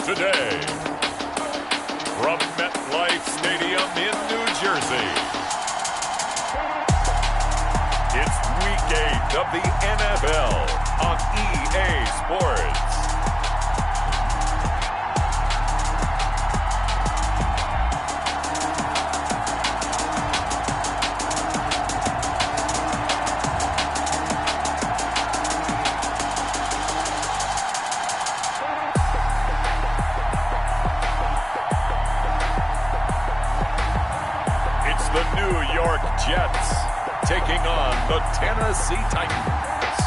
today, from MetLife Stadium in New Jersey, it's Week 8 of the NFL on EA Sports. Jets taking on the Tennessee Titans.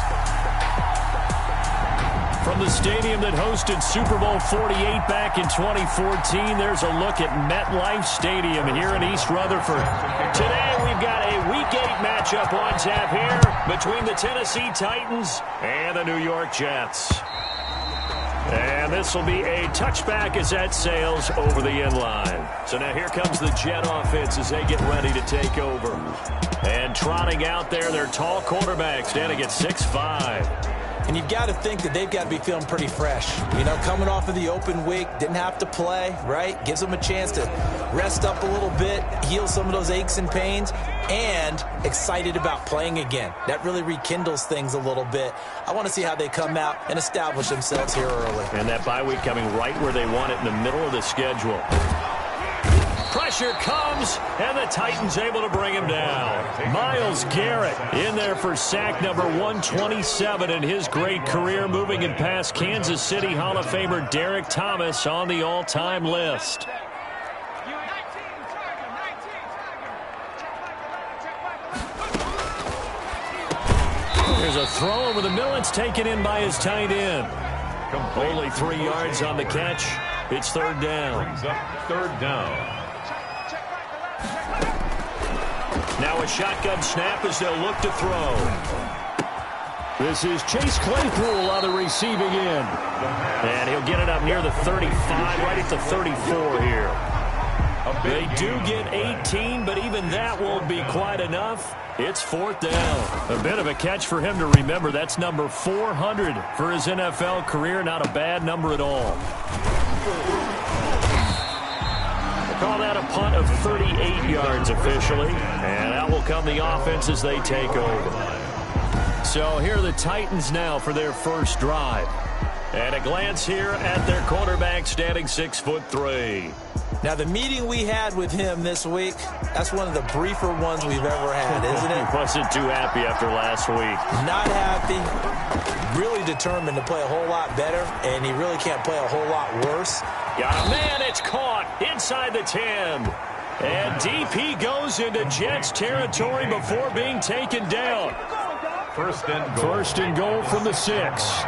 From the stadium that hosted Super Bowl 48 back in 2014, there's a look at MetLife Stadium here in East Rutherford. Today we've got a Week 8 matchup on tap here between the Tennessee Titans and the New York Jets. And this will be a touchback as that sails over the end line. So now here comes the Jet offense as they get ready to take over. And trotting out there, their tall quarterback standing at 6'5". And you've got to think that they've got to be feeling pretty fresh. You know, coming off of the open week, didn't have to play, right? Gives them a chance to rest up a little bit, heal some of those aches and pains, and excited about playing again. That really rekindles things a little bit. I want to see how they come out and establish themselves here early. And that bye week coming right where they want it in the middle of the schedule. Pressure comes, and the Titans able to bring him down. Myles Garrett in there for sack number 127 in his great career, moving and past Kansas City Hall of Famer Derek Thomas on the all-time list. There's a throw over the middle. It's taken in by his tight end. Only 3 yards on the catch. It's third down. Brings up third down. Now a shotgun snap as they'll look to throw. This is Chase Claypool on the receiving end. And he'll get it up near the 35, right at the 34 here. They do get 18, but even that won't be quite enough. It's fourth down. A bit of a catch for him to remember. That's number 400 for his NFL career. Not a bad number at all. Call that a punt of 38 yards officially. And out will come the offense as they take over. So here are the Titans now for their first drive. And a glance here at their quarterback standing 6'3". Now, the meeting we had with him this week, that's one of the briefer ones we've ever had, isn't it? He wasn't too happy after last week. Not happy. Really determined to play a whole lot better, and he really can't play a whole lot worse. Got a man, it's caught inside the 10. And DP goes into Jets territory before being taken down. First and goal. First and goal from the 6.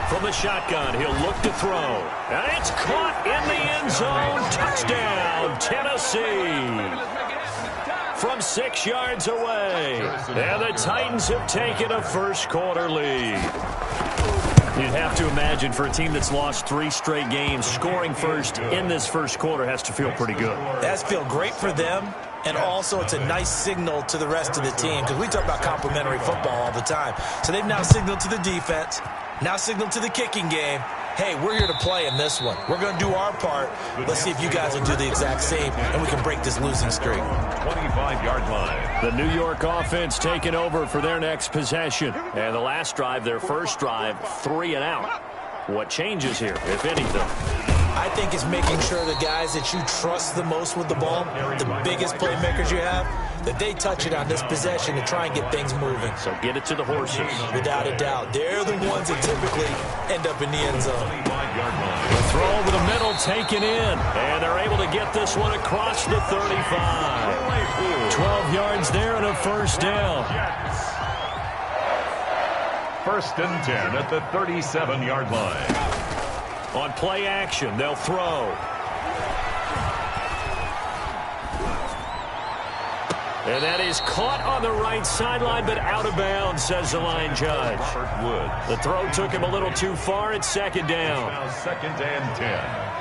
From the shotgun, he'll look to throw. And it's caught in the end zone. Touchdown, Tennessee. From 6 yards away. And the Titans have taken a first quarter lead. You'd have to imagine for a team that's lost 3 straight games, scoring first in this first quarter has to feel pretty good. That's feel great for them. And also, it's a nice signal to the rest of the team, because we talk about complementary football all the time. So they've now signaled to the defense, now signaled to the kicking game, hey, we're here to play in this one. We're going to do our part. Let's see if you guys will do the exact same, and we can break this losing streak. 25-yard line. The New York offense taking over for their next possession. And the last drive, their first drive, 3 and out. What changes here, if anything? I think it's making sure the guys that you trust the most with the ball, the biggest playmakers you have, that they touch it on this possession to try and get things moving. So get it to the horses. Without a doubt. They're the ones that typically end up in the end zone. The throw over the middle taken in. And they're able to get this one across the 35. 12 yards there and a first down. First and 10 at the 37-yard line. On play action, they'll throw. And that is caught on the right sideline, but out of bounds, says the line judge. The throw took him a little too far. It's second down. Now second and 10.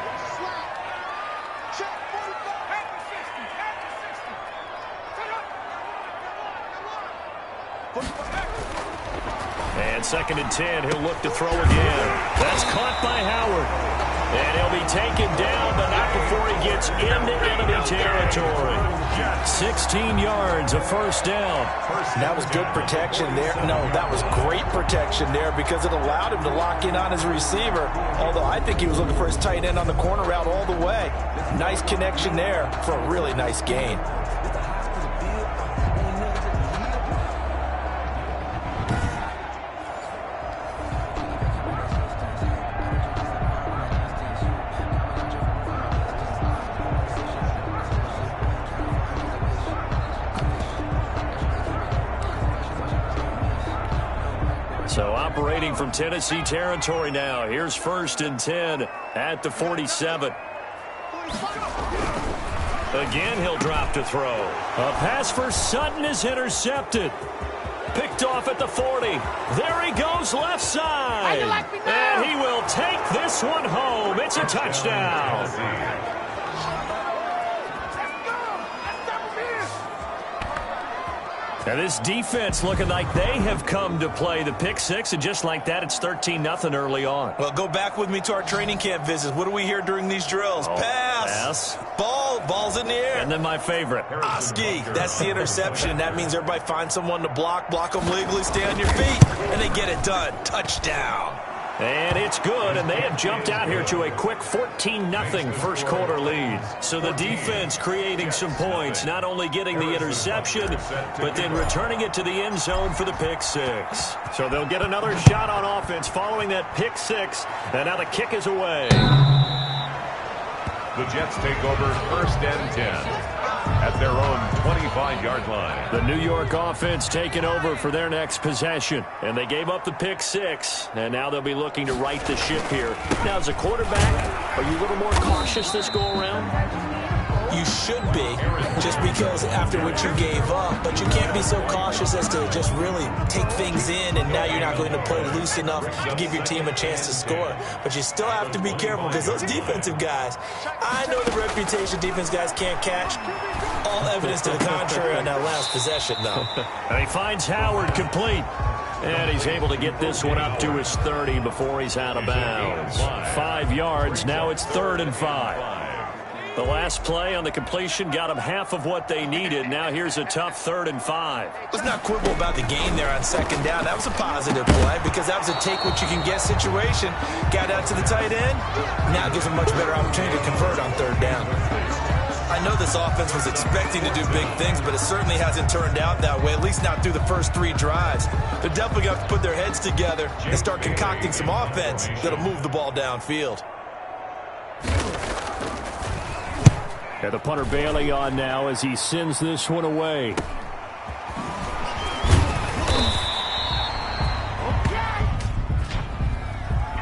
And 2nd and 10, he'll look to throw again. That's caught by Howard. And he'll be taken down, but not before he gets into enemy territory. 16 yards, a first down. That was good protection there. No, that was great protection there because it allowed him to lock in on his receiver. Although I think he was looking for his tight end on the corner route all the way. Nice connection there for a really nice gain. So operating from Tennessee territory now. Here's 1st and 10 at the 47. Again, he'll drop to throw. A pass for Sutton is intercepted. Picked off at the 40. There he goes left side. And he will take this one home. It's a touchdown. Now this defense looking like they have come to play the pick six, and just like that, it's 13-0 early on. Well, go back with me to our training camp visits. What do we hear during these drills? Pass. Ball's in the air. And then my favorite. Oski, that's the interception. That means everybody finds someone to block them legally, stay on your feet, and they get it done. Touchdown. And it's good, and they have jumped out here to a quick 14-0 first quarter lead. So the defense creating some points, not only getting the interception, but then returning it to the end zone for the pick six. So they'll get another shot on offense following that pick six, and now the kick is away. The Jets take over 1st and 10. At their own 25-yard line. The New York offense taking over for their next possession. And they gave up the pick six. And now they'll be looking to right the ship here. Now, as a quarterback, are you a little more cautious this go-around? You should be, just because after what you gave up. But you can't be so cautious as to just really take things in, and now you're not going to play loose enough to give your team a chance to score. But you still have to be careful because those defensive guys, I know the reputation defense guys can't catch. All evidence to the contrary on that last possession, though. And he finds Howard complete. And he's able to get this one up to his 30 before he's out of bounds. 5 yards. Now it's 3rd and 5. The last play on the completion got them half of what they needed. Now here's a tough 3rd and 5. Let's not quibble about the gain there on 2nd down. That was a positive play because that was a take-what-you-can-get situation. Got out to the tight end. Now it gives them much better opportunity to convert on 3rd down. I know this offense was expecting to do big things, but it certainly hasn't turned out that way, at least not through the first 3 drives. They're definitely going to have to put their heads together and start concocting some offense that'll move the ball downfield. And the punter Bailey on now as he sends this one away.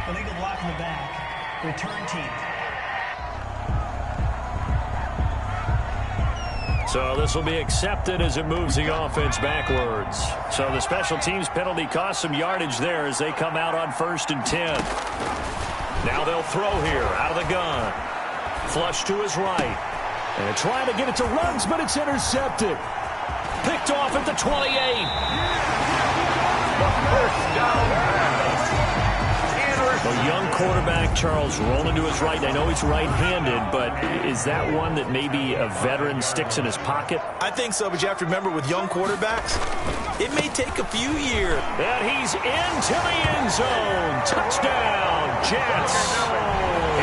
Illegal block in the back. Return team. So this will be accepted as it moves the offense backwards. So the special teams penalty cost some yardage there as they come out on 1st and 10. Now they'll throw here out of the gun. Flush to his right. And trying to get it to runs, but it's intercepted. Picked off at the 28. A young quarterback, Charles, rolling to his right. I know he's right-handed, but is that one that maybe a veteran sticks in his pocket? I think so, but you have to remember with young quarterbacks, it may take a few years. And he's into the end zone. Touchdown, Jets.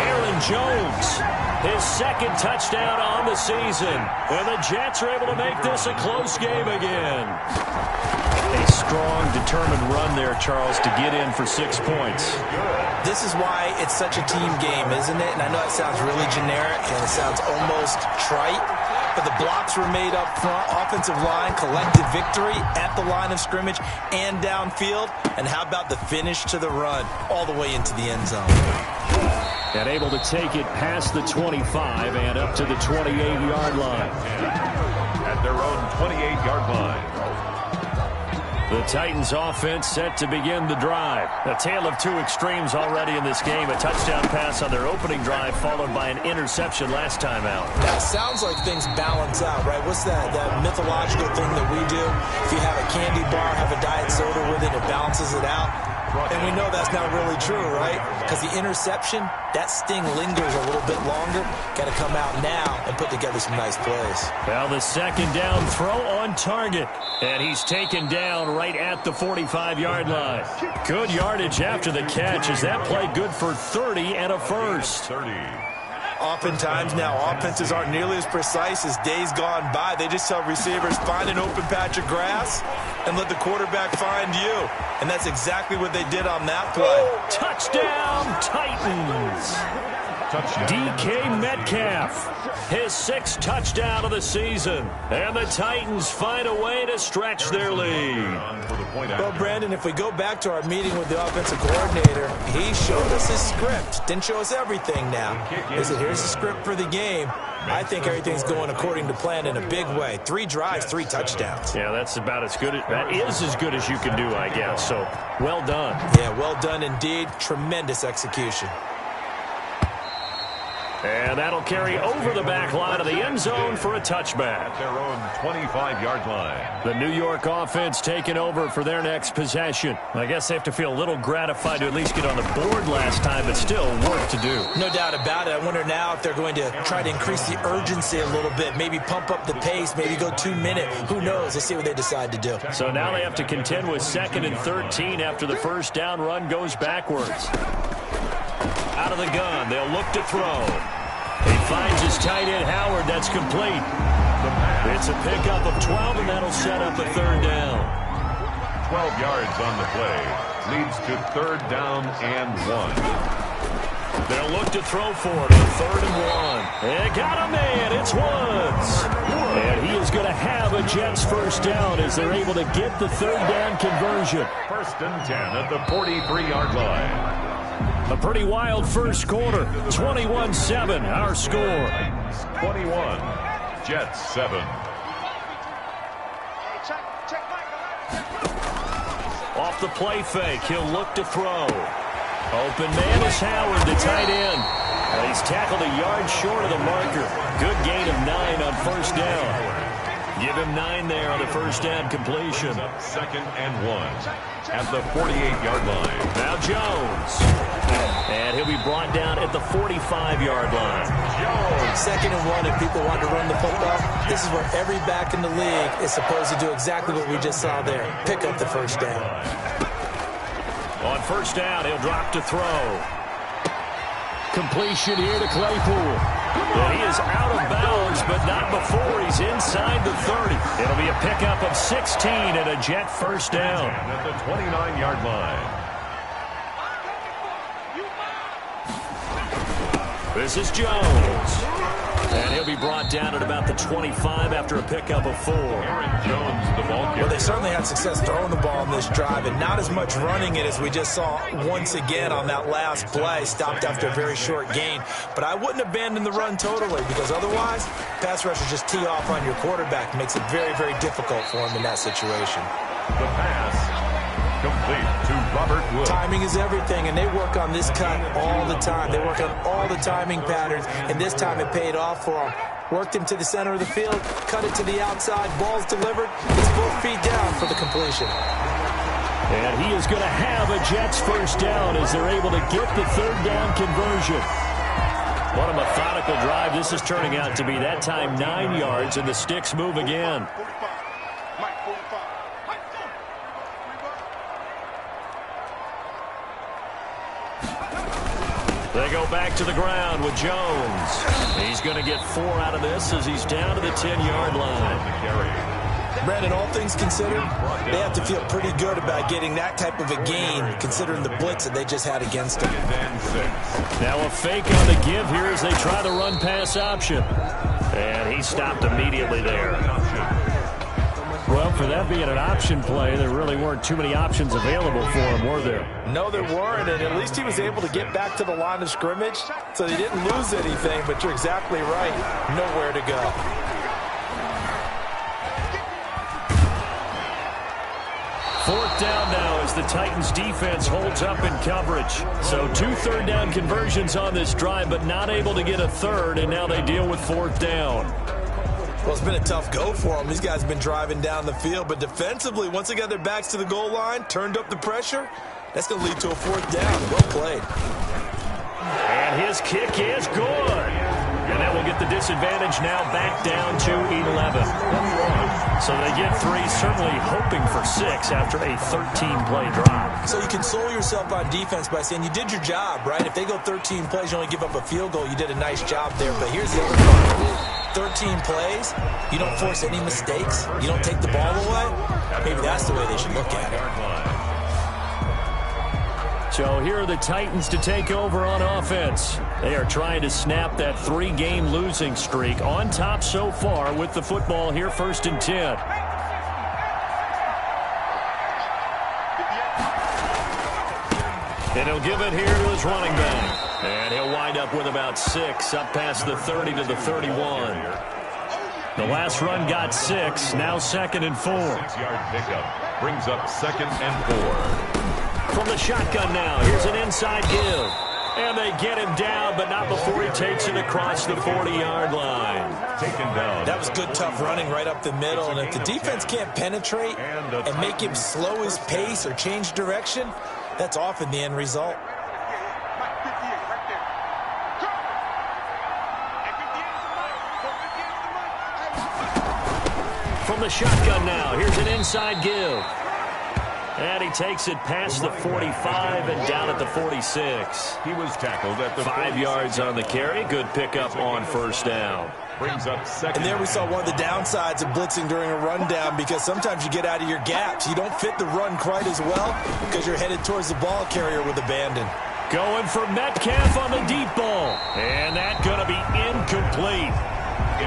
Aaron Jones. His 2nd touchdown on the season. And the Jets are able to make this a close game again. A strong, determined run there, Charles, to get in for 6 points. This is why it's such a team game, isn't it? And I know it sounds really generic and it sounds almost trite, but the blocks were made up front. Offensive line, collective victory at the line of scrimmage and downfield. And how about the finish to the run all the way into the end zone? And able to take it past the 25 and up to the 28-yard line. At their own 28-yard line. The Titans offense set to begin the drive. A tale of two extremes already in this game. A touchdown pass on their opening drive followed by an interception last time out. Now, it sounds like things balance out, right? What's that mythological thing that we do? If you have a candy bar, have a diet soda with it, it balances it out. And we know that's not really true, right? Because the interception, that sting lingers a little bit longer. Got to come out now and put together some nice plays. Well, the second down throw on target. And he's taken down right at the 45-yard line. Good yardage after the catch. Is that play good for 30 and a first? 30. Oftentimes now, offenses aren't nearly as precise as days gone by. They just tell receivers, find an open patch of grass and let the quarterback find you. And that's exactly what they did on that play. Touchdown, Titans. DK Metcalf, his sixth touchdown of the season. And the Titans find a way to stretch their lead. Well, Brandon, if we go back to our meeting with the offensive coordinator, he showed us his script. Didn't show us everything now. He said, here's the script for the game. I think everything's going according to plan in a big way. 3 drives, 3 touchdowns. Yeah, that's about as good. That is as good as you can do, I guess. So, well done. Yeah, well done indeed. Tremendous execution. And that'll carry over the back line of the end zone for a touchback. Their own 25-yard line. The New York offense taking over for their next possession. I guess they have to feel a little gratified to at least get on the board last time, but still work to do. No doubt about it. I wonder now if they're going to try to increase the urgency a little bit, maybe pump up the pace, maybe go 2-minute. Who knows? Let's see what they decide to do. So now they have to contend with 2nd and 13 after the first down run goes backwards. Out of the gun, they'll look to throw. He finds his tight end, Howard. That's complete. It's a pickup of 12, and that'll set up a 3rd down. 12 yards on the play. Leads to 3rd down and 1. They'll look to throw for it on 3rd and 1. They got a man. It's Woods. And he is going to have a Jets first down as they're able to get the 3rd down conversion. 1st and 10 at the 43-yard line. A pretty wild first quarter. 21-7, our score. 21, Jets 7. Off the play fake, he'll look to throw. Open man is Howard, the tight end. And he's tackled a yard short of the marker. Good gain of 9 on first down. Give him 9 there on the first down completion. 2nd and 1 at the 48-yard line. Now Jones. And he'll be brought down at the 45-yard line. Jones. 2nd and 1, if people want to run the football, this is where every back in the league is supposed to do exactly what we just saw there. Pick up the first down. On first down, he'll drop to throw. Completion here to Claypool. And he is out of bounds, but not before he's inside the 30. It'll be a pickup of 16 and a Jet first down. At the 29-yard line. This is Jones. And he'll be brought down at about the 25 after a pickup of 4. Aaron Jones, the ball carrier. Well, they certainly had success throwing the ball in this drive, and not as much running it as we just saw once again on that last play. Stopped after a very short gain. But I wouldn't abandon the run totally, because otherwise, pass rushers just tee off on your quarterback. Makes it very, very difficult for him in that situation. The pass complete to Robert Woods. Timing is everything, and they work on this cut all the time. They work on all the timing patterns, and this time it paid off for them. Worked him to the center of the field, cut it to the outside, ball's delivered. It's both feet down for the completion. And he is going to have a Jets first down as they're able to get the 3rd down conversion. What a methodical drive this is turning out to be. That time 9 yards, and the sticks move again. They go back to the ground with Jones. He's going to get 4 out of this as he's down to the 10-yard line. Brandon, all things considered, they have to feel pretty good about getting that type of a gain, considering the blitz that they just had against them. Now a fake on the give here as they try the run-pass option. And he stopped immediately there. Well, for that being an option play, there really weren't too many options available for him, were there? No, there weren't, and at least he was able to get back to the line of scrimmage, so they didn't lose anything, but you're exactly right. Nowhere to go. 4th down now as the Titans defense holds up in coverage. So 2 third-down conversions on this drive, but not able to get a third, and now they deal with 4th down. Well, it's been a tough go for them. These guys have been driving down the field, but defensively, once they got their backs to the goal line, turned up the pressure, that's going to lead to a 4th down. Well played. And his kick is good. And that will get the disadvantage now back down to 11. So they get 3, certainly hoping for 6 after a 13-play drive. So you console yourself on defense by saying you did your job, right? If they go 13 plays, you only give up a field goal, you did a nice job there. But here's the other part. 13 plays, you don't force any mistakes, you don't take the ball away. Maybe that's the way they should look at it. So here are the Titans to take over on offense. They are trying to snap that 3-game losing streak. On top so far with the football here, 1st and 10. And he'll give it here to his running back. And he'll wind up with about 6, up past the 30 to the 31. The last run got 6, now 2nd and 4. 6-yard pickup brings up 2nd and 4. From the shotgun now, here's an inside give. And they get him down, but not before he takes it across the 40-yard line. Taken down. That was good, tough running right up the middle. And if the defense can't penetrate and make him slow his pace or change direction, that's often the end result. From the shotgun now, here's an inside give. And he takes it past the 45 and down at the 46. He was tackled at the 5 yards on the carry. Good pickup on 1st down. Brings up 2nd. And there we saw one of the downsides of blitzing during a rundown, because sometimes you get out of your gaps. You don't fit the run quite as well because you're headed towards the ball carrier with abandon. Going for Metcalf on the deep ball. And that's going to be incomplete.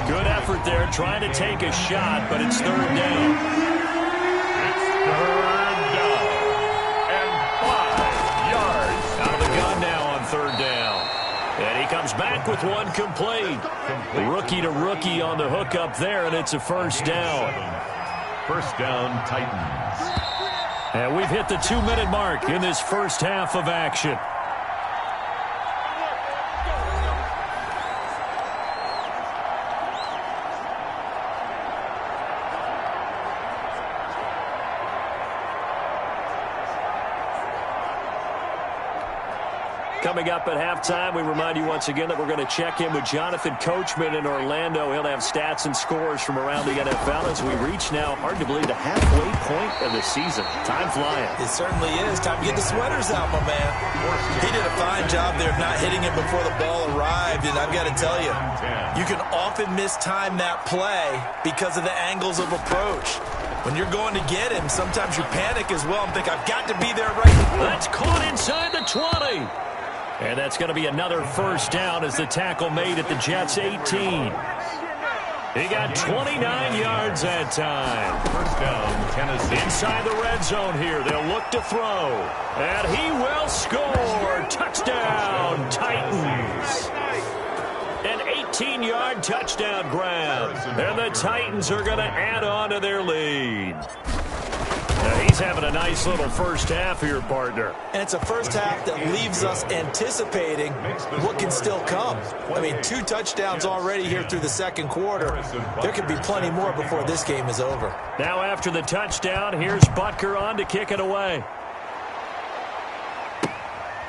Good effort there trying to take a shot, but it's 3rd down. It's 3rd down. And 5 yards. Out of the gun now on 3rd down. And he comes back with one complete. Rookie to rookie on the hookup there, and it's a 1st down. 1st down, Titans. And we've hit the 2-minute mark in this first half of action. Coming up at halftime, we remind you once again that we're going to check in with Jonathan Coachman in Orlando. He'll have stats and scores from around the NFL as we reach now, hard to believe, the halfway point of the season. Time flying. It certainly is. Time to get the sweaters out, my man. He did a fine job there of not hitting it before the ball arrived, and I've got to tell you, you can often mistime that play because of the angles of approach. When you're going to get him, sometimes you panic as well and think, I've got to be there right now. That's caught inside the 20. And that's going to be another 1st down as the tackle made at the Jets' 18. He got 29 yards that time. 1st down, Tennessee. Inside the red zone here. They'll look to throw. And he will score. Touchdown, Titans. An 18-yard touchdown grab. And the Titans are going to add on to their lead. Now he's having a nice little first half here, partner. And it's a first half that leaves us anticipating what can still come. I mean, 2 touchdowns already here through the 2nd quarter. There could be plenty more before this game is over. Now after the touchdown, here's Butker on to kick it away.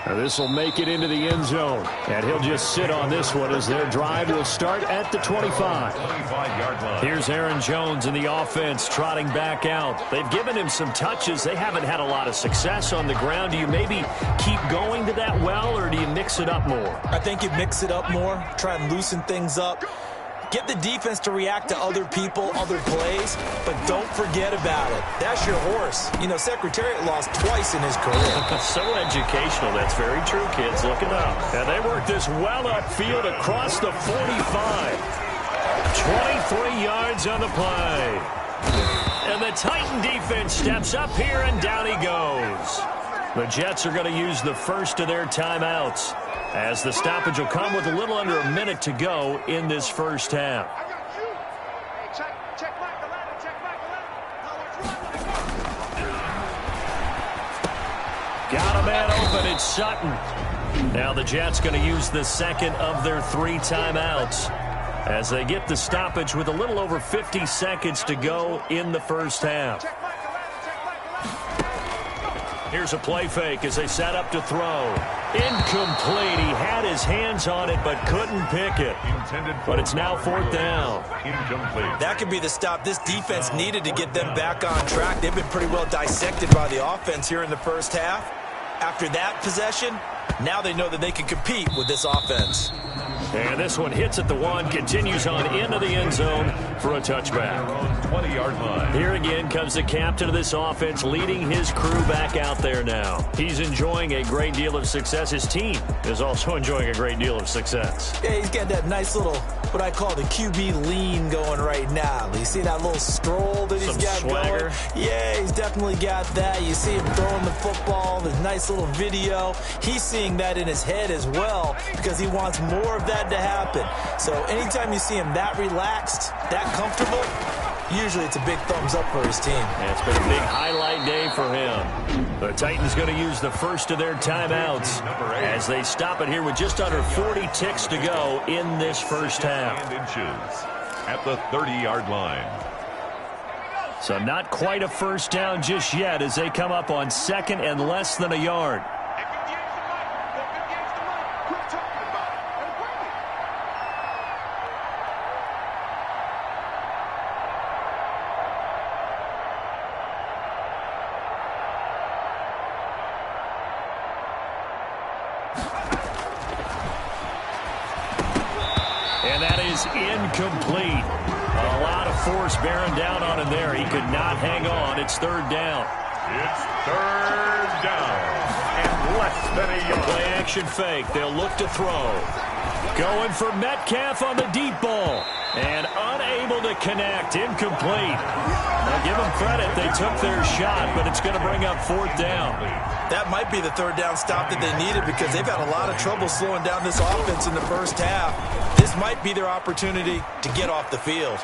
Now this will make it into the end zone. And he'll just sit on this one as their drive will start at the 25. 25-yard line. Here's Aaron Jones in the offense trotting back out. They've given him some touches. They haven't had a lot of success on the ground. Do you maybe keep going to that well, or do you mix it up more? I think you mix it up more, try and loosen things up. Get the defense to react to other people, other plays, but don't forget about it. That's your horse. You know, Secretariat lost twice in his career. So educational. That's very true, kids. Look it up. And they work this well upfield across the 45. 23 yards on the play. And the Titan defense steps up here, and down he goes. The Jets are going to use the first of their timeouts, as the stoppage will come with a little under a minute to go in this first half. Got a man open. It's Sutton. Now the Jets going to use the second of their 3 timeouts as they get the stoppage with a little over 50 seconds to go in the first half. Here's a play fake as they set up to throw. Incomplete. He had his hands on it but couldn't pick it. But it's now 4th down. Incomplete. That could be the stop this defense needed to get them back on track. They've been pretty well dissected by the offense here in the first half. After that possession, now they know that they can compete with this offense. And this one hits at the 1, continues on into the end zone for a touchback. 20-yard line. Here again comes the captain of this offense, leading his crew back out there now. He's enjoying a great deal of success. His team is also enjoying a great deal of success. Yeah, he's got that nice little, what I call the QB lean going right now. You see that little stroll that he's got swagger going? Yeah, he's definitely got that. You see him throwing the football, the nice little video. He's seeing that in his head as well because he wants more of that to happen. So anytime you see him that relaxed, that comfortable, usually it's a big thumbs up for his team. Yeah, it's been a big highlight day for him. The Titans going to use the first of their timeouts as they stop it here with just under 40 ticks to go in this first half. Inches at the 30-yard line. So not quite a first down just yet as they come up on 2nd and less than a yard. Incomplete. A lot of force bearing down on him there. He could not hang on. It's 3rd down. It's 3rd down and less than a yard. Play action fake. They'll look to throw. Going for Metcalf on the deep ball. And unable to connect. Incomplete. Now give them credit. They took their shot, but it's going to bring up 4th down. That might be the 3rd down stop that they needed because they've had a lot of trouble slowing down this offense in the first half. This might be their opportunity to get off the field.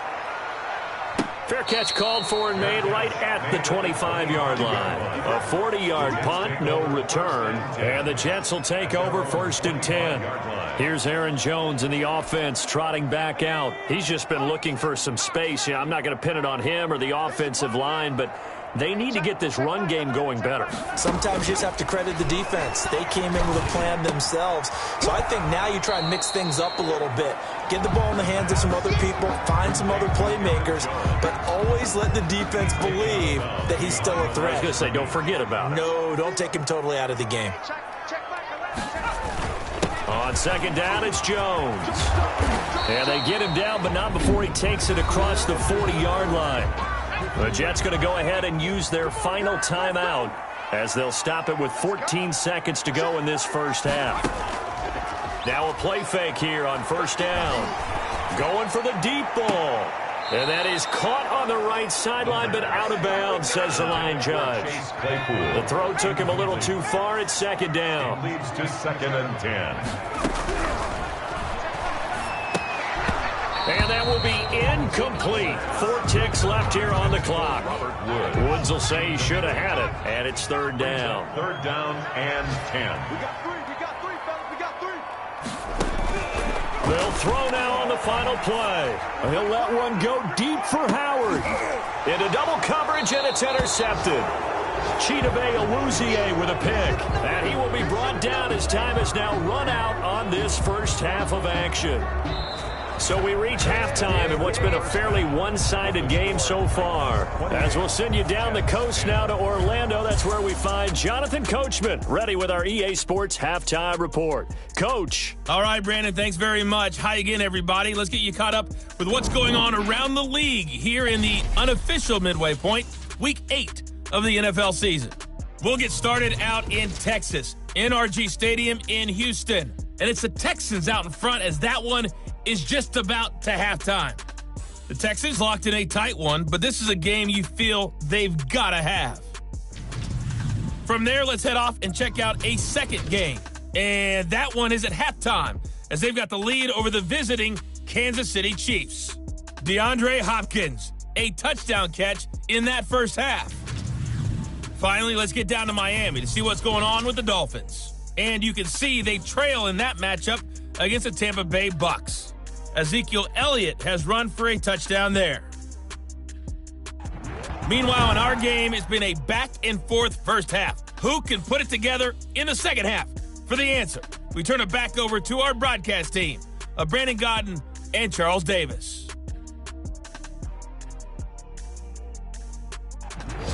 Fair catch called for and made right at the 25-yard line. A 40-yard punt, no return. And the Jets will take over 1st and 10. Here's Aaron Jones in the offense trotting back out. He's just been looking for some space. Yeah, I'm not going to pin it on him or the offensive line, but they need to get this run game going better. Sometimes you just have to credit the defense. They came in with a plan themselves. So I think now you try and mix things up a little bit. Get the ball in the hands of some other people, find some other playmakers, but always let the defense believe that he's still a threat. I was going to say, don't forget about it. No, don't take him totally out of the game. On 2nd down, it's Jones. And they get him down, but not before he takes it across the 40-yard line. The Jets going to go ahead and use their final timeout as they'll stop it with 14 seconds to go in this first half. Now a play fake here on 1st down. Going for the deep ball. And that is caught on the right sideline, but out of bounds, says the line judge. The throw took him a little too far. It's 2nd down. Leads to 2nd and 10. And that will be incomplete. 4 ticks left here on the clock. Woods will say he should have had it, and it's 3rd down. 3rd down and 10. We got 3, fellas. We got 3. They'll throw now on the final play. He'll let one go deep for Howard. Into double coverage, and it's intercepted. Chidobe Awuzie with a pick. And he will be brought down as time has now run out on this first half of action. So we reach halftime in what's been a fairly one-sided game so far. As we'll send you down the coast now to Orlando, that's where we find Jonathan Coachman, ready with our EA Sports Halftime Report. Coach. All right, Brandon, thanks very much. Hi again, everybody. Let's get you caught up with what's going on around the league here in the unofficial midway point, Week 8 of the NFL season. We'll get started out in Texas, NRG Stadium in Houston. And it's the Texans out in front as that one is just about to halftime. The Texans locked in a tight one, but this is a game you feel they've got to have. From there, let's head off and check out a second game. And that one is at halftime as they've got the lead over the visiting Kansas City Chiefs. DeAndre Hopkins, a touchdown catch in that first half. Finally, let's get down to Miami to see what's going on with the Dolphins. And you can see they trail in that matchup against the Tampa Bay Bucks. Ezekiel Elliott has run for a touchdown there. Meanwhile, in our game, it's been a back-and-forth first half. Who can put it together in the second half? For the answer, we turn it back over to our broadcast team of Brandon Godden and Charles Davis.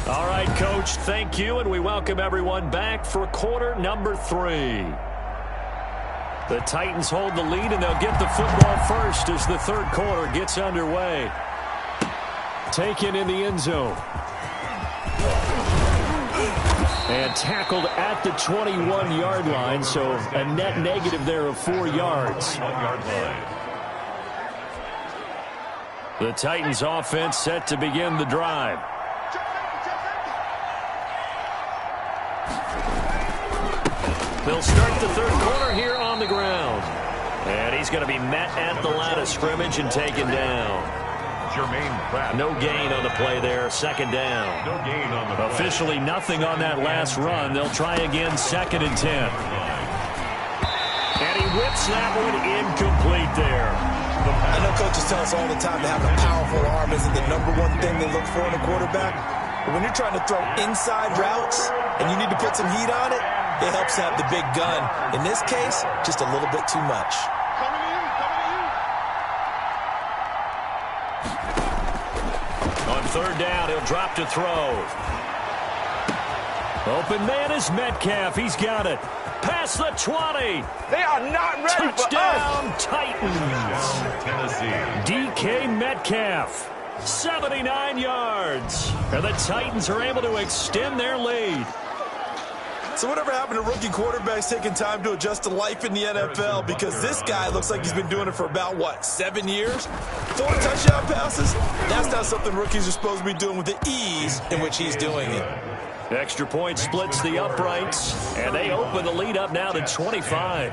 All right, Coach, thank you, and we welcome everyone back for quarter number 3. The Titans hold the lead, and they'll get the football first as the third quarter gets underway. Taken in the end zone. And tackled at the 21-yard line, so a net negative there of 4 yards. The Titans offense set to begin the drive. They'll start the third quarter here on the ground. And he's going to be met at the line of scrimmage and taken down. No gain on the play there. Second down. No gain on the play. Officially nothing on that last run. They'll try again, 2nd and 10. And he whips that one incomplete there. I know coaches tell us all the time that having a powerful arm isn't the #1 thing they look for in a quarterback. But when you're trying to throw inside routes and you need to put some heat on it, it helps have the big gun. In this case, just a little bit too much. On third down, he'll drop to throw. Open man is Metcalf. He's got it. Past the 20. They are not ready Touchdown, for us. Titans. Tennessee. DK Metcalf, 79 yards. And the Titans are able to extend their lead. So whatever happened to rookie quarterbacks taking time to adjust to life in the NFL? Because this guy looks like he's been doing it for about, 7 years? 4 touchdown passes? That's not something rookies are supposed to be doing with the ease in which he's doing it. Extra point splits the uprights, and they open the lead up now to 25.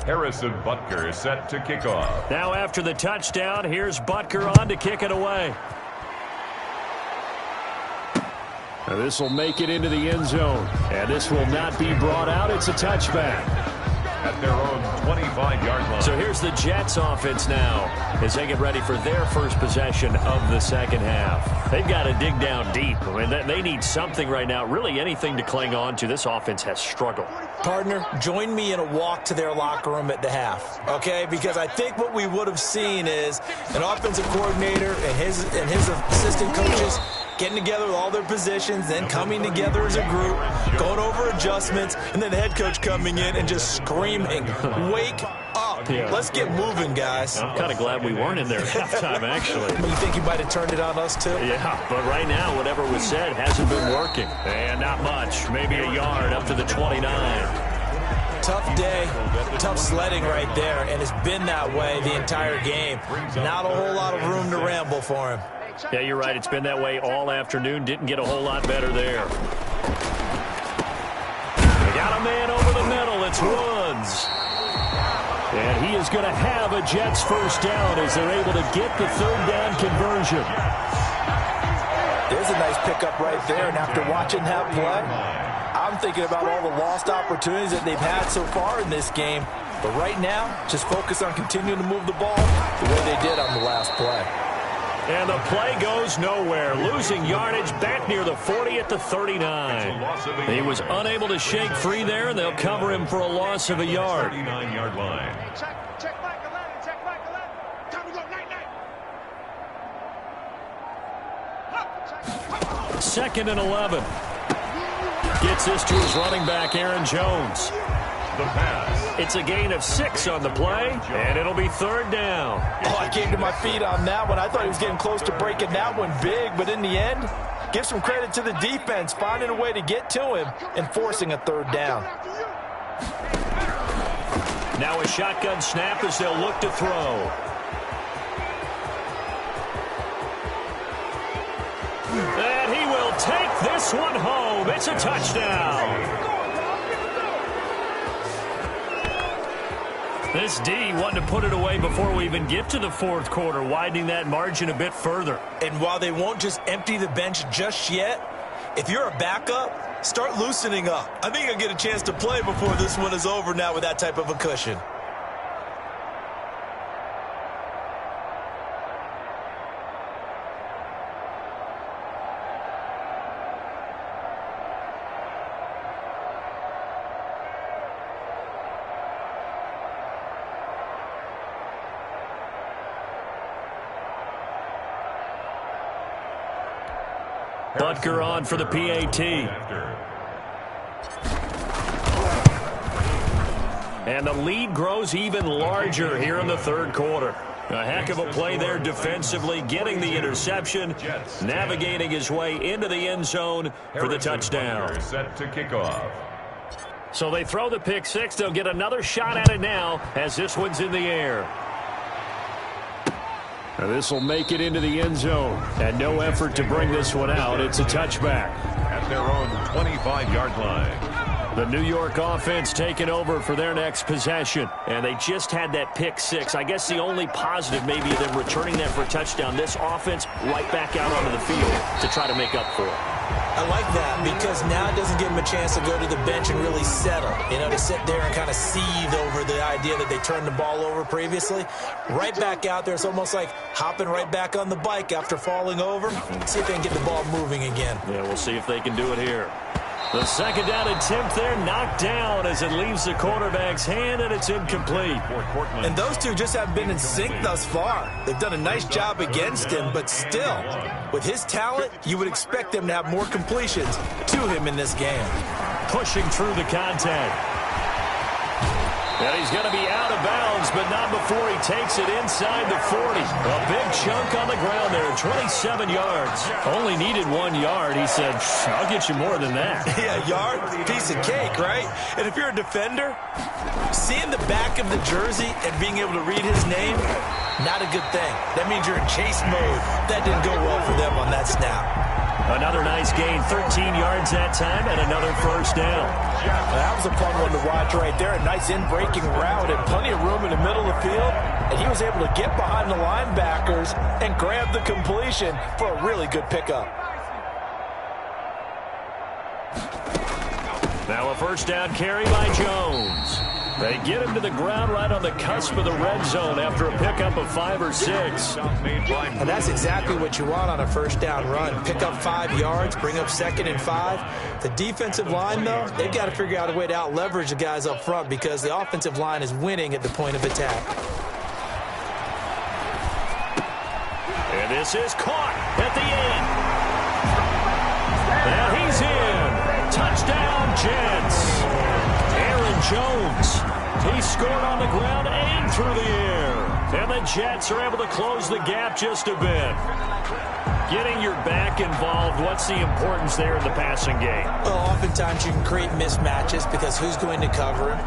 Harrison Butker is set to kick off. Now after the touchdown, here's Butker on to kick it away. Now this will make it into the end zone, and this will not be brought out. It's a touchback. At their own 25-yard line. So here's the Jets offense now as they get ready for their first possession of the second half. They've got to dig down deep. I mean, they need something right now, really anything to cling on to. This offense has struggled. Partner, join me in a walk to their locker room at the half, okay? Because I think what we would have seen is an offensive coordinator and his assistant coaches getting together with all their positions, then coming together as a group, going over adjustments, and then the head coach coming in and just screaming, wake up. Yeah. Let's get moving, guys. I'm kind of glad we weren't in there at halftime, actually. You think you might have turned it on us, too? Yeah, but right now, whatever was said hasn't been working. And not much, maybe a yard up to the 29. Tough day, tough sledding right there, and it's been that way the entire game. Not a whole lot of room to ramble for him. Yeah, you're right. It's been that way all afternoon. Didn't get a whole lot better there. They got a man over the middle. It's Woods. And he is going to have a Jets first down as they're able to get the third down conversion. There's a nice pickup right there, and after watching that play, I'm thinking about all the lost opportunities that they've had so far in this game. But right now, just focus on continuing to move the ball the way they did on the last play. And the play goes nowhere. Losing yardage back near the 40 at the 39. He was unable to shake free there, and they'll cover him for a loss of a yard. 39-yard line. Check back 11. Check back 11. Time to go. Night. 2nd and 11. Gets this to his running back, Aaron Jones. The pass. It's a gain of 6 on the play, and it'll be third down. Oh, I came to my feet on that one. I thought he was getting close to breaking that one big, but in the end, give some credit to the defense, finding a way to get to him and forcing a third down. Now a shotgun snap as they'll look to throw. And he will take this one home. It's a touchdown. This D wanted to put it away before we even get to the fourth quarter, widening that margin a bit further. And while they won't just empty the bench just yet, if you're a backup, start loosening up. I think you'll get a chance to play before this one is over now with that type of a cushion. Butker on for the PAT. And the lead grows even larger here in the third quarter. A heck of a play there defensively, getting the interception, navigating his way into the end zone for the touchdown. Set to kick off. So they throw the pick six. They'll get another shot at it now as this one's in the air. This will make it into the end zone. And no effort to bring this one out. It's a touchback. At their own 25-yard line. The New York offense taking over for their next possession. And they just had that pick six. I guess the only positive maybe of them returning that for a touchdown. This offense right back out onto the field to try to make up for it. I like that because now it doesn't give them a chance to go to the bench and really settle. You know, to sit there and kind of seethe over the idea that they turned the ball over previously. Right back out there. It's almost like hopping right back on the bike after falling over. See if they can get the ball moving again. Yeah, we'll see if they can do it here. The second down attempt there knocked down as it leaves the quarterback's hand, and it's incomplete. And those two just haven't been in sync thus far. They've done a nice job against him, but still, with his talent, you would expect them to have more completions to him in this game. Pushing through the contact. And he's going to be out of bounds, but not before he takes it inside the 40. A big chunk on the ground there, 27 yards. Only needed 1 yard. He said, I'll get you more than that. Yeah, yard, piece of cake, right? And if you're a defender, seeing the back of the jersey and being able to read his name, not a good thing. That means you're in chase mode. That didn't go well for them on that snap. Another nice gain, 13 yards that time, and another first down. That was a fun one to watch right there. A nice in-breaking route and plenty of room in the middle of the field. And he was able to get behind the linebackers and grab the completion for a really good pickup. Now a first down carry by Jones. They get him to the ground right on the cusp of the red zone after a pickup of 5 or 6. And that's exactly what you want on a first down run. Pick up 5 yards, bring up 2nd and 5. The defensive line, though, they've got to figure out a way to out-leverage the guys up front because the offensive line is winning at the point of attack. And this is caught at the end. And he's in. Touchdown, Jets. Aaron Jones, he scored on the ground and through the air. And the Jets are able to close the gap just a bit. Getting your back involved, what's the importance there in the passing game? Well, oftentimes you can create mismatches because who's going to cover him?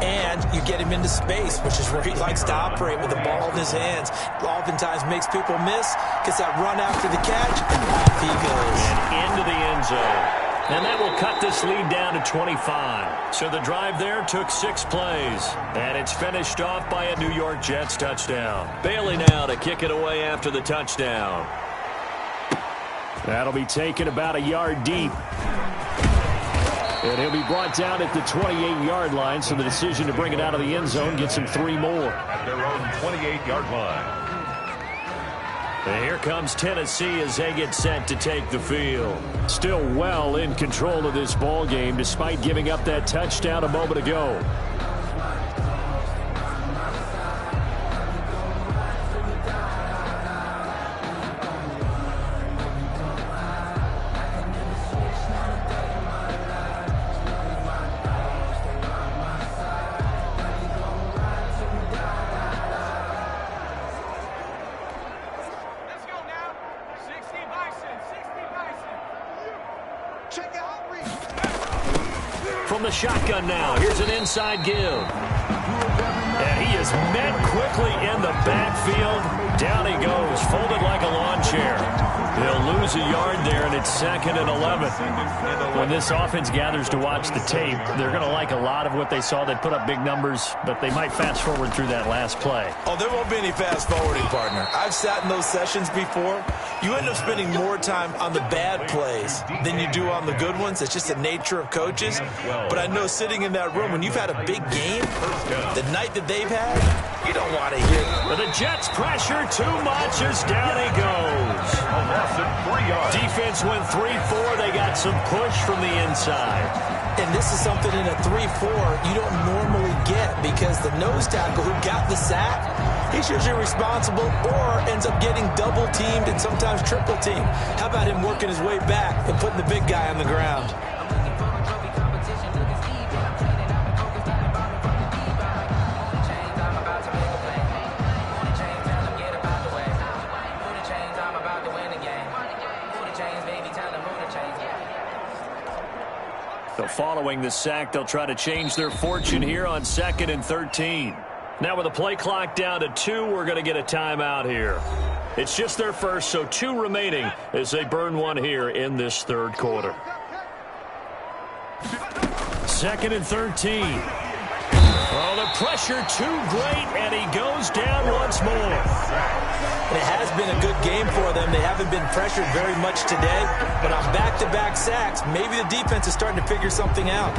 And you get him into space, which is where he likes to operate with the ball in his hands. Oftentimes makes people miss, gets that run after the catch, and off he goes. And into the end zone. And that will cut this lead down to 25. So the drive there took 6 plays. And it's finished off by a New York Jets touchdown. Bailey now to kick it away after the touchdown. That'll be taken about a yard deep. And he'll be brought down at the 28-yard line, so the decision to bring it out of the end zone gets him 3 more. At their own 28-yard line. And here comes Tennessee as they get set to take the field. Still well in control of this ball game despite giving up that touchdown a moment ago. From the shotgun now, here's an inside give. And he is met quickly in the backfield. Down he goes, folded like a lawn chair. He'll lose a yard there, and it's 2nd and 11. When this offense gathers to watch the tape, they're going to like a lot of what they saw. They put up big numbers, but they might fast forward through that last play. Oh, there won't be any fast forwarding, partner. I've sat in those sessions before. You end up spending more time on the bad plays than you do on the good ones. It's just the nature of coaches. But I know sitting in that room, when you've had a big game, the night that they've had, you don't want to hear it. But the Jets pressure too much as down he goes. Defense went 3-4. They got some push from the inside. And this is something in a 3-4 you don't normally get, because the nose tackle who got the sack, he's usually responsible or ends up getting double teamed and sometimes triple teamed. How about him working his way back and putting the big guy on the ground? So following the sack, they'll try to change their fortune here on 2nd and 13. Now with the play clock down to 2, we're going to get a timeout here. It's just their first, so 2 remaining as they burn one here in this 3rd quarter. 2nd and 13. Oh, the pressure too great, and he goes down once more. It has been a good game for them. They haven't been pressured very much today, but on back-to-back sacks, maybe the defense is starting to figure something out.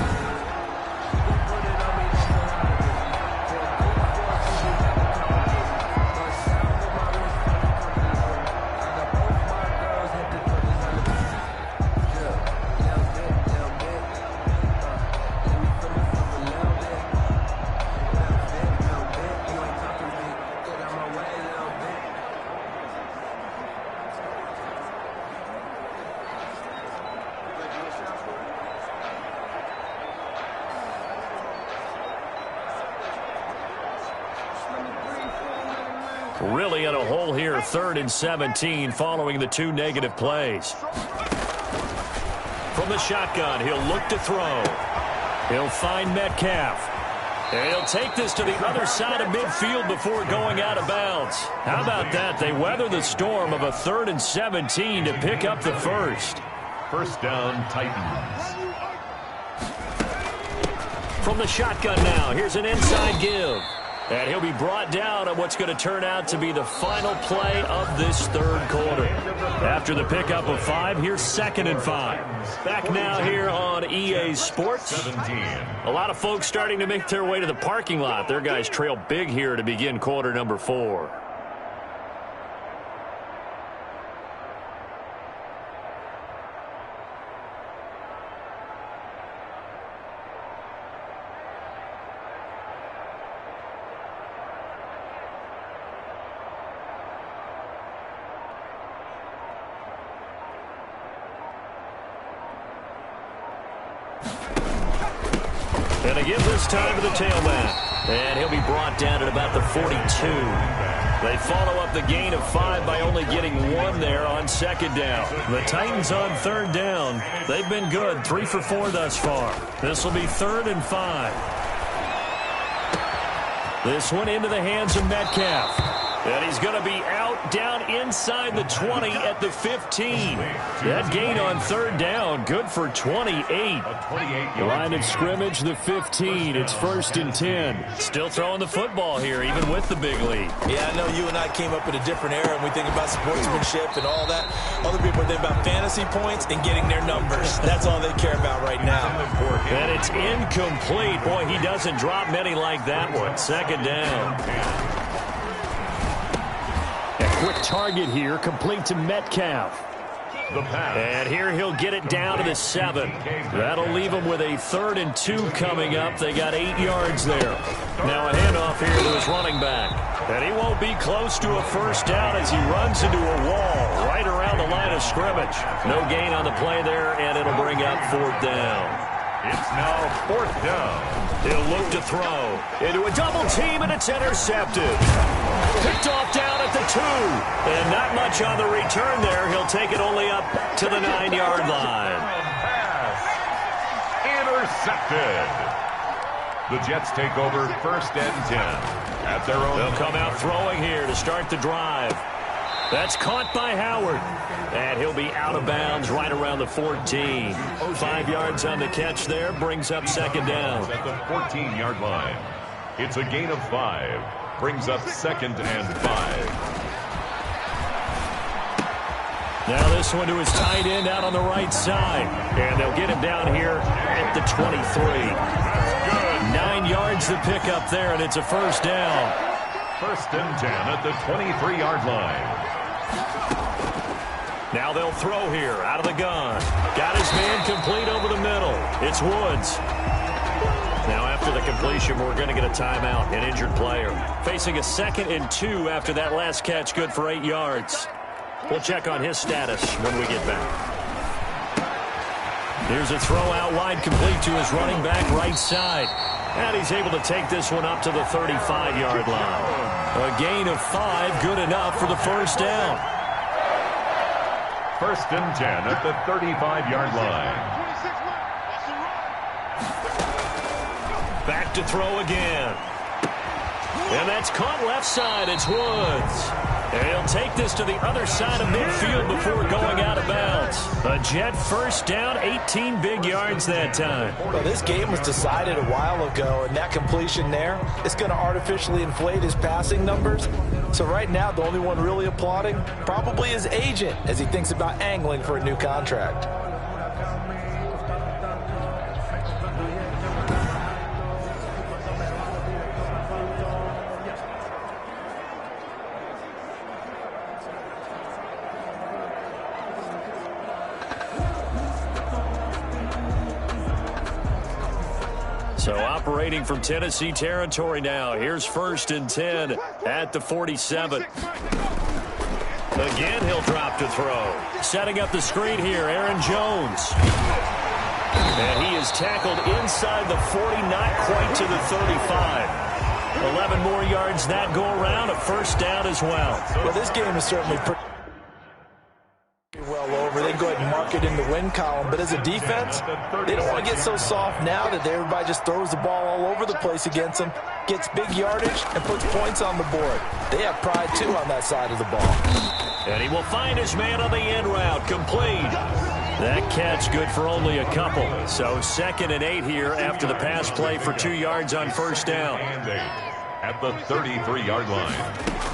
Really in a hole here, 3rd and 17 following the 2 negative plays. From the shotgun, he'll look to throw. He'll find Metcalf. And he'll take this to the other side of midfield before going out of bounds. How about that? They weather the storm of a 3rd and 17 to pick up the first. First down, Titans. From the shotgun now, here's an inside give. And he'll be brought down on what's going to turn out to be the final play of this 3rd quarter. After the pickup of 5, here's 2nd and 5. Back now here on EA Sports. 17. A lot of folks starting to make their way to the parking lot. Their guys trail big here to begin quarter number 4. And they give this time to the tailback. And he'll be brought down at about the 42. They follow up the gain of 5 by only getting 1 there on 2nd down. The Titans on 3rd down. They've been good, 3 for 4 thus far. This will be 3rd and 5. This one into the hands of Metcalf. And he's going to be out down inside the 20 at the 15. That gain on 3rd down, good for 28. The line of scrimmage, the 15. It's 1st and 10. Still throwing the football here, even with the big lead. Yeah, I know you and I came up in a different era, and we think about sportsmanship and all that. Other people think about fantasy points and getting their numbers. That's all they care about right now. And it's incomplete. Boy, he doesn't drop many like that one. 2nd down. Quick target here, complete to Metcalf. The pass. And here he'll get it down to the 7. That'll leave him with a 3rd and 2 coming up. They got 8 yards there. Now a handoff here to his running back. And he won't be close to a first down as he runs into a wall right around the line of scrimmage. No gain on the play there, and it'll bring up 4th down. It's now 4th down. He'll look to throw into a double team, and it's intercepted. Picked off down at the 2. And not much on the return there. He'll take it only up to the 9-yard line. Pass. Intercepted. The Jets take over 1st and 10. At their own. They'll come out throwing here to start the drive. That's caught by Howard. And he'll be out of bounds right around the 14. 5 yards on the catch there. Brings up second down. At the 14-yard line. It's a gain of 5. Brings up 2nd and 5. Now this one to his tight end out on the right side. And they'll get him down here at the 23. 9 yards to pick up there, and it's a first down. 1st and 10 at the 23-yard line. Now they'll throw here out of the gun. Got his man complete over the middle. It's Woods. Now after the completion, we're going to get a timeout, an injured player. Facing a 2nd and 2 after that last catch, good for 8 yards. We'll check on his status when we get back. Here's a throw out wide, complete to his running back right side. And he's able to take this one up to the 35-yard line. A gain of 5, good enough for the first down. 1st and 10 at the 35-yard line. Back to throw again. And that's caught left side. It's Woods. And he'll take this to the other side of midfield before going out of bounds. A Jet first down, 18 big yards that time. Well, this game was decided a while ago, and that completion there is going to artificially inflate his passing numbers. So right now, the only one really applauding probably his agent as he thinks about angling for a new contract. So operating from Tennessee territory now. Here's 1st and 10 at the 47. Again, he'll drop to throw. Setting up the screen here, Aaron Jones. And he is tackled inside the 40, not quite to the 35. 11 more yards that go around, a first down as well. Well, this game is certainly pretty well over. They can go ahead and mark it in the win column. But as a defense, they don't want to get so soft now that everybody just throws the ball all over the place against them, gets big yardage, and puts points on the board. They have pride, too, on that side of the ball. And he will find his man on the end route, complete. That catch good for only a couple. So 2nd and 8 here after the pass play for 2 yards on first down. And 8 at the 33-yard line.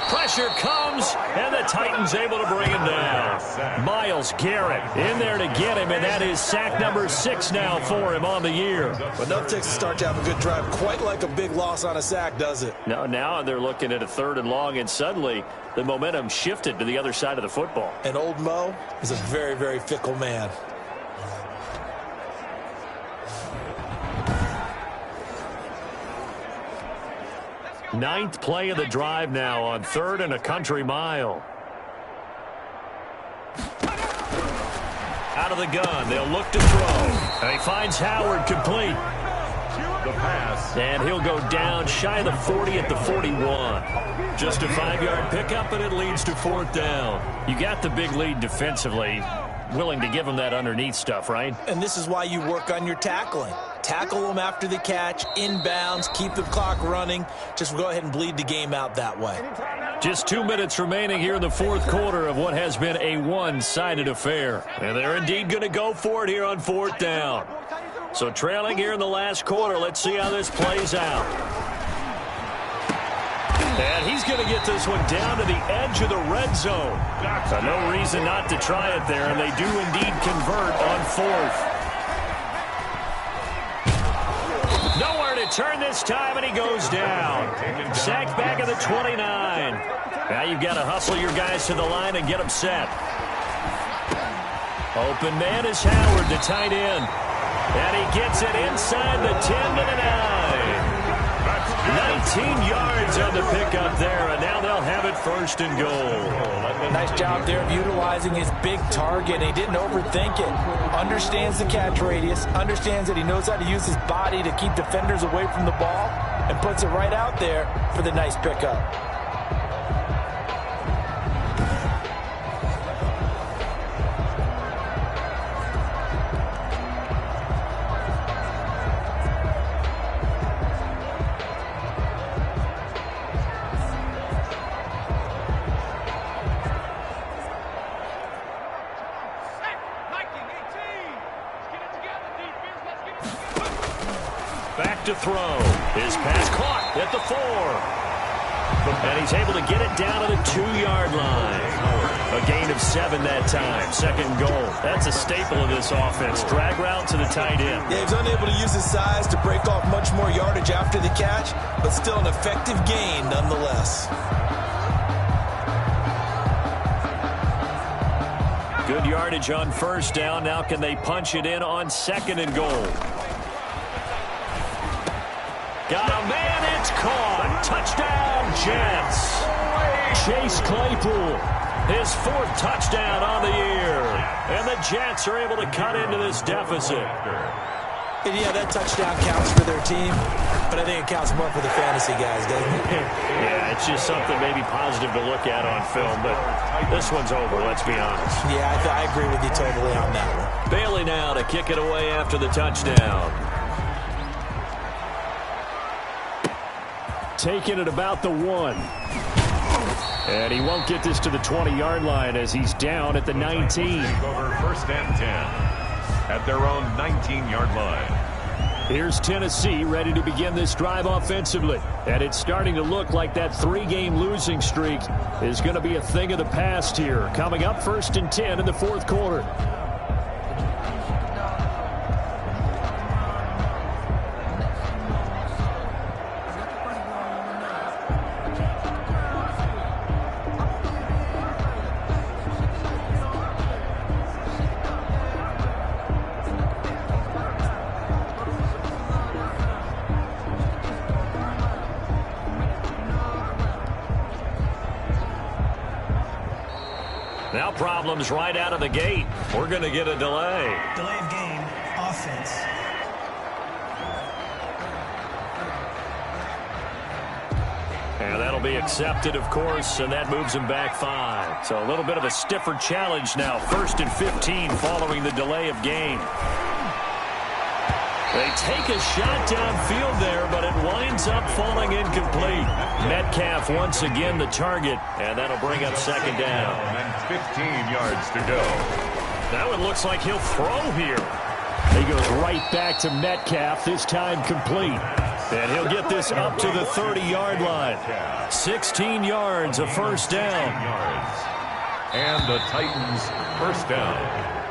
Pressure comes, and the Titans able to bring him down. Myles Garrett in there to get him, and that is sack number 6 now for him on the year. But enough takes to start to have a good drive. Quite like a big loss on a sack, does it? Now they're looking at a 3rd and long, and suddenly the momentum shifted to the other side of the football. And old Mo is a very, very fickle man. Ninth play of the drive now on 3rd and a country mile. Out of the gun, they'll look to throw. And he finds Howard complete. The pass. And he'll go down shy of the 40 at the 41. Just a 5-yard pickup, and it leads to 4th down. You got the big lead defensively. Willing to give him that underneath stuff, right? And this is why you work on your tackling. Tackle them after the catch, inbounds, keep the clock running. Just go ahead and bleed the game out that way. Just 2 minutes remaining here in the 4th quarter of what has been a one-sided affair. And they're indeed going to go for it here on 4th down. So trailing here in the last quarter, let's see how this plays out. And he's going to get this one down to the edge of the red zone. So no reason not to try it there, and they do indeed convert on 4th. Nowhere to turn this time, and he goes down. Sacked back at the 29. Now you've got to hustle your guys to the line and get them set. Open man is Howard, the tight end. And he gets it inside the 10 to the 9. 19 yards on the pickup there, and now they'll have it 1st and goal. Nice job there of utilizing his big target. He didn't overthink it. Understands the catch radius, understands that he knows how to use his body to keep defenders away from the ball, and puts it right out there for the nice pickup. to throw. His pass caught at the 4. And he's able to get it down to the 2-yard line. A gain of 7 that time. Second goal. That's a staple of this offense. Drag route to the tight end. Yeah, he's unable to use his size to break off much more yardage after the catch, but still an effective gain nonetheless. Good yardage on first down. Now can they punch it in on 2nd and goal? Got a man, it's caught. Touchdown, Jets. Chase Claypool, his 4th touchdown on the year. And the Jets are able to cut into this deficit. And yeah, that touchdown counts for their team, but I think it counts more for the fantasy guys, doesn't it? Yeah, it's just something maybe positive to look at on film, but this one's over, let's be honest. Yeah, I agree with you totally on that one. Bailey now to kick it away after the touchdown. Taking it about the 1. And he won't get this to the 20-yard line as he's down at the 19. Over 1st and 10 at their own 19-yard line. Here's Tennessee ready to begin this drive offensively. And it's starting to look like that 3-game losing streak is going to be a thing of the past here. Coming up 1st and 10 in the 4th quarter. Now problems right out of the gate. We're going to get a delay. Delay of game, offense. And that'll be accepted, of course, and that moves him back 5. So a little bit of a stiffer challenge now. 1st and 15 following the delay of game. They take a shot downfield there, but it winds up falling incomplete. Metcalf once again the target, and that'll bring up 2nd down. And 15 yards to go. That one looks like he'll throw here. He goes right back to Metcalf, this time complete. And he'll get this up to the 30-yard line. 16 yards, a 1st down. And the Titans' 1st down.